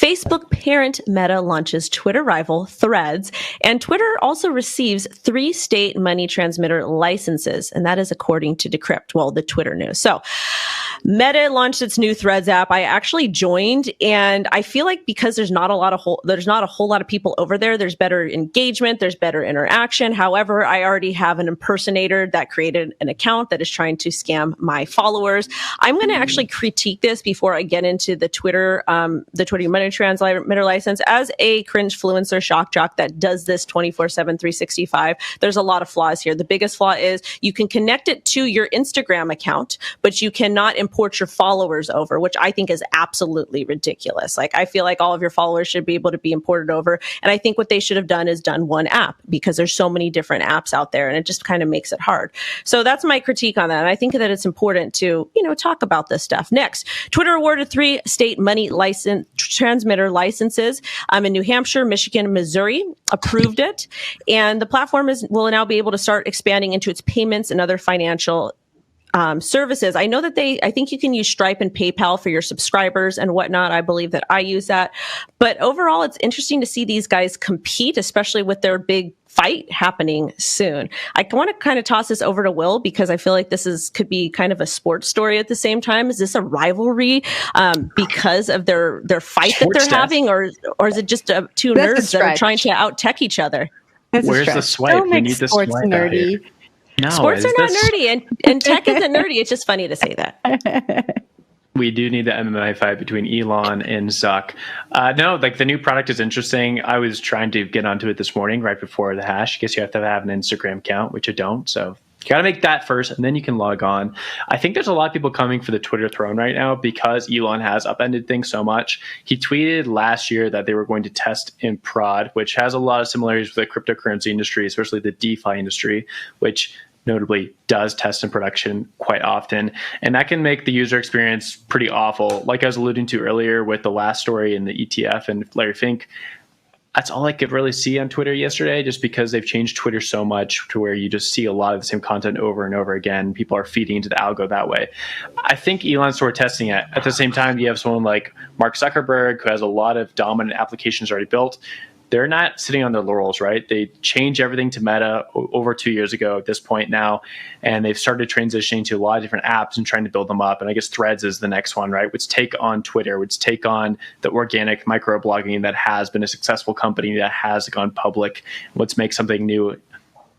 Facebook parent Meta launches Twitter rival Threads, and Twitter also receives 3 state money transmitter licenses, and that is according to Decrypt, well, the Twitter news. So Meta launched its new Threads app. I actually joined, and I feel like because there's not a whole lot of people over there, there's better engagement, there's better interaction. However, I already have an impersonator that created an account that is trying to scam my followers. I'm going to actually critique this before I get into the Twitter money transmitter license. As a cringe fluencer shock jock that does this 24/7, 365, there's a lot of flaws here. The biggest flaw is you can connect it to your Instagram account, but you cannot import your followers over, which I think is absolutely ridiculous. Like, I feel like all of your followers should be able to be imported over. And I think what they should have done is done one app, because there's so many different apps out there and it just kind of makes it hard. So that's my critique on that. And I think that it's important to, talk about this stuff. Next, Twitter awarded 3 state money transmitter licenses in New Hampshire, Michigan, Missouri, approved it. And the platform will now be able to start expanding into its payments and other financial services. I know that I think you can use Stripe and PayPal for your subscribers and whatnot. I believe that I use that. But overall, it's interesting to see these guys compete, especially with their big fight happening soon. I want to kind of toss this over to Will, because I feel like this could be kind of a sports story at the same time. Is this a rivalry because of their fight that they're having, or is it just 2 nerds that are trying to out-tech each other? Where's the swipe? We need the swipe nerdy. No, sports are not nerdy, and tech isn't nerdy. It's just funny to say that. We do need the MMA fight between Elon and Zuck. No, the new product is interesting. I was trying to get onto it this morning right before the hash. I guess you have to have an Instagram account, which I don't. So you got to make that first, and then you can log on. I think there's a lot of people coming for the Twitter throne right now because Elon has upended things so much. He tweeted last year that they were going to test in prod, which has a lot of similarities with the cryptocurrency industry, especially the DeFi industry, which notably does test in production quite often. And that can make the user experience pretty awful. Like I was alluding to earlier with the last story in the ETF and Larry Fink, that's all I could really see on Twitter yesterday, just because they've changed Twitter so much to where you just see a lot of the same content over and over again. People are feeding into the algo that way. I think Elon's sort of testing it. At the same time, you have someone like Mark Zuckerberg, who has a lot of dominant applications already built. They're not sitting on their laurels, right? They changed everything to Meta over 2 years ago at this point now, and they've started transitioning to a lot of different apps and trying to build them up. And I guess Threads is the next one, right? Which take on Twitter, which take on the organic microblogging that has been a successful company that has gone public. Let's make something new.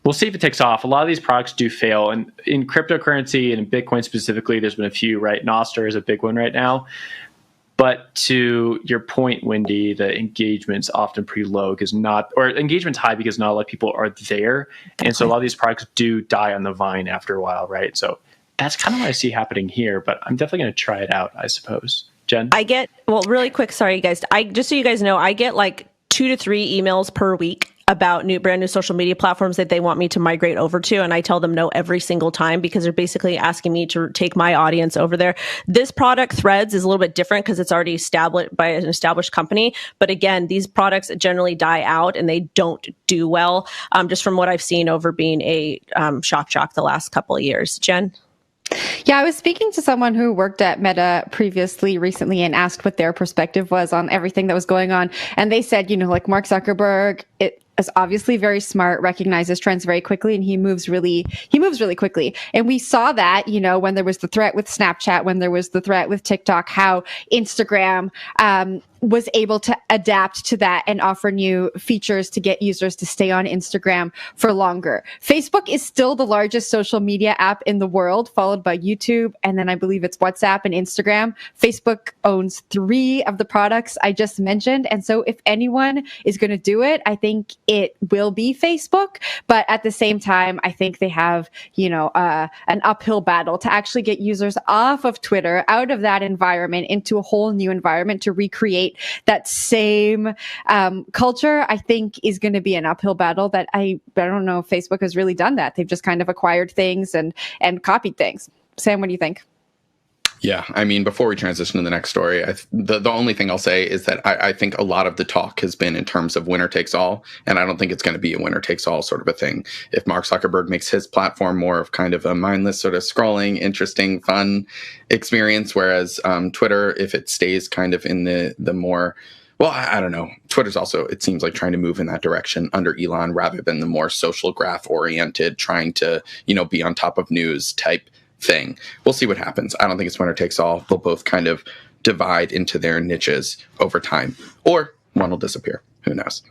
We'll see if it takes off. A lot of these products do fail. And in cryptocurrency and in Bitcoin specifically, there's been a few, right? Nostr is a big one right now. But to your point, Wendy, the engagement's often pretty low or engagement's high because not a lot of people are there. And so a lot of these products do die on the vine after a while, right? So that's kind of what I see happening here, but I'm definitely going to try it out, I suppose. Jen? Really quick, sorry guys. Just so you guys know, I get like 2 to 3 emails per week about brand new social media platforms that they want me to migrate over to. And I tell them no every single time, because they're basically asking me to take my audience over there. This product, Threads, is a little bit different because it's already established by an established company. But again, these products generally die out and they don't do well, just from what I've seen over being a shock jock the last couple of years. Jen? Yeah, I was speaking to someone who worked at Meta recently and asked what their perspective was on everything that was going on. And they said, like Mark Zuckerberg, is obviously very smart, recognizes trends very quickly, and he moves really quickly. And we saw that, when there was the threat with Snapchat, when there was the threat with TikTok, how Instagram was able to adapt to that and offer new features to get users to stay on Instagram for longer. Facebook is still the largest social media app in the world, followed by YouTube, and then I believe it's WhatsApp and Instagram. Facebook owns 3 of the products I just mentioned, and so if anyone is going to do it, I think it will be Facebook. But at the same time, I think they have, an uphill battle to actually get users off of Twitter, out of that environment, into a whole new environment to recreate that same culture. I think is going to be an uphill battle that I don't know if Facebook has really done that. They've just kind of acquired things and copied things. Sam, what do you think? Yeah, I mean, before we transition to the next story, the only thing I'll say is that I think a lot of the talk has been in terms of winner takes all, and I don't think it's going to be a winner takes all sort of a thing. If Mark Zuckerberg makes his platform more of kind of a mindless sort of scrolling, interesting, fun experience, whereas Twitter, if it stays kind of in the more Well, I don't know. Twitter's also, it seems like, trying to move in that direction under Elon rather than the more social graph oriented, trying to, be on top of news type thing. We'll see what happens. I don't think it's winner takes all. They'll both kind of divide into their niches over time, or one will disappear. Who knows?